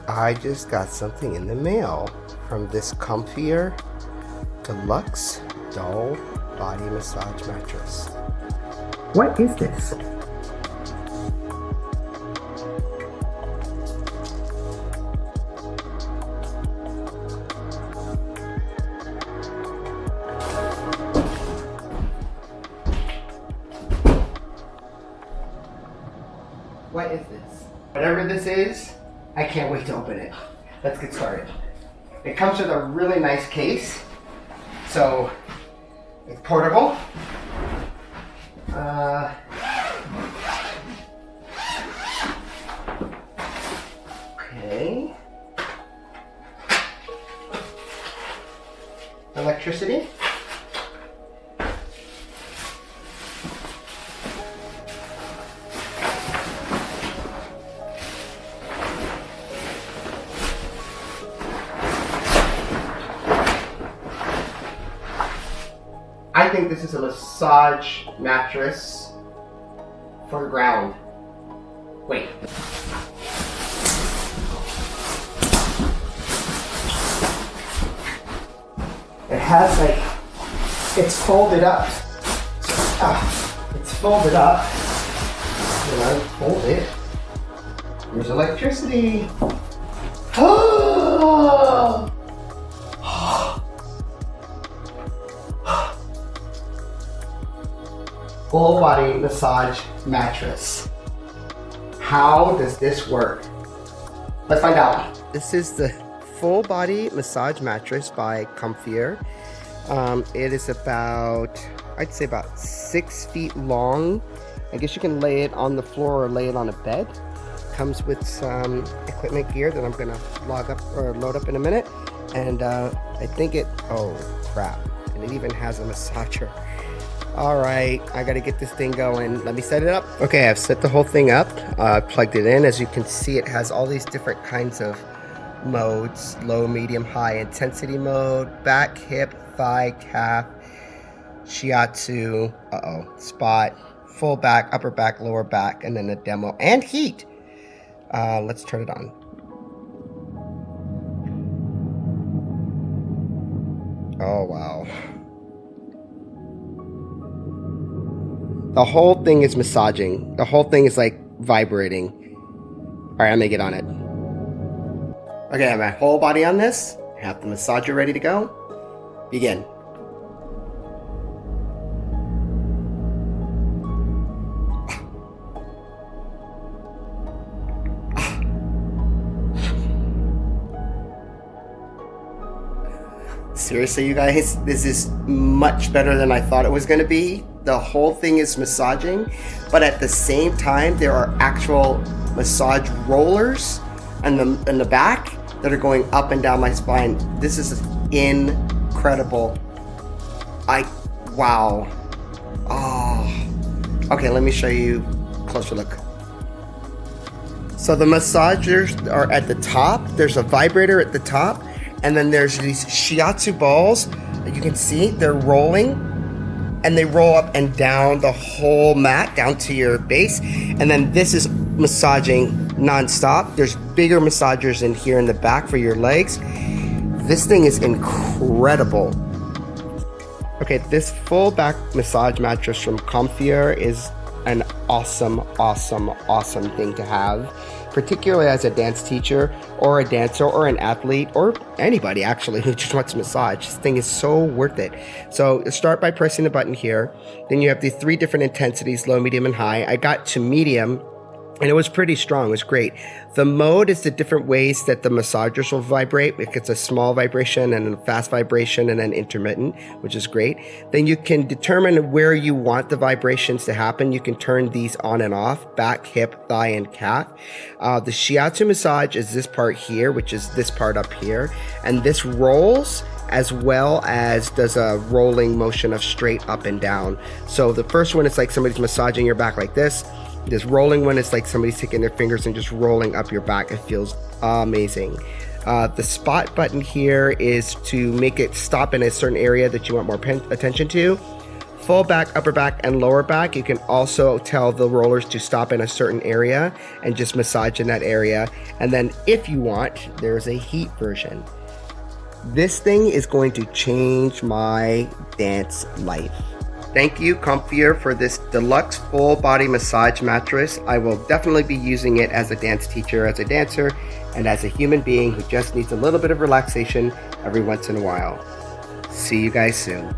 I just got something in the mail from this Comfier Deluxe Dull Body Massage Mattress. What is this? What is this? Whatever this is, I can't wait to open it. Let's get started. It comes with a really nice case. So it's portable. Okay. Electricity. I think this is a massage mattress for the ground. Wait. It has like, it's folded up. It's folded up. And I fold it. There's electricity. Oh! Full body massage mattress. How does this work? Let's find out. This is the full body massage mattress by Comfier. It is about, I'd say about 6 feet long. I guess you can lay it on the floor or lay it on a bed. Comes with some equipment gear that I'm gonna load up in a minute. And I think oh crap, and it even has a massager. All right, I gotta get this thing going. Let me set it up. Okay, I've set the whole thing up. Plugged it in. As you can see, it has all these different kinds of modes: low, medium, high intensity mode, back, hip, thigh, calf, Shiatsu, spot, full back, upper back, lower back, and then a demo and heat. Let's turn it on. Oh wow. The whole thing is massaging. The whole thing is like vibrating. All right, I'm gonna get on it. Okay, I have my whole body on this. I have the massager ready to go. Begin. Seriously, you guys, this is much better than I thought it was gonna be. The whole thing is massaging, but at the same time, there are actual massage rollers in the back that are going up and down my spine. This is incredible. Wow. Oh. Okay, let me show you a closer look. So the massagers are at the top. There's a vibrator at the top, and then there's these Shiatsu balls. You can see they're rolling. And they roll up and down the whole mat, down to your base. And then this is massaging non-stop. There's bigger massagers in here in the back for your legs. This thing is incredible. Okay, this full back massage mattress from Comfier is an awesome, awesome, awesome thing to have, particularly as a dance teacher or a dancer or an athlete or anybody actually who just wants a massage. This thing is so worth it. So start by pressing the button here. Then you have the 3 different intensities, low, medium, and high. I got to medium, and it was pretty strong. It was great. The mode is the different ways that the massagers will vibrate. If it's a small vibration and a fast vibration and then intermittent, which is great. Then you can determine where you want the vibrations to happen. You can turn these on and off: back, hip, thigh, and calf. The Shiatsu massage is this part here, which is this part up here. And this rolls as well as does a rolling motion of straight up and down. So the first one is like somebody's massaging your back like this. This rolling one is like somebody's taking their fingers and just rolling up your back. It feels amazing. The spot button here is to make it stop in a certain area that you want more attention to. full back, upper back, and lower back. You can also tell the rollers to stop in a certain area and just massage in that area. And then if you want, there's a heat version. This thing is going to change my dance life. Thank you, Comfier, for this deluxe full body massage mattress. I will definitely be using it as a dance teacher, as a dancer, and as a human being who just needs a little bit of relaxation every once in a while. See you guys soon.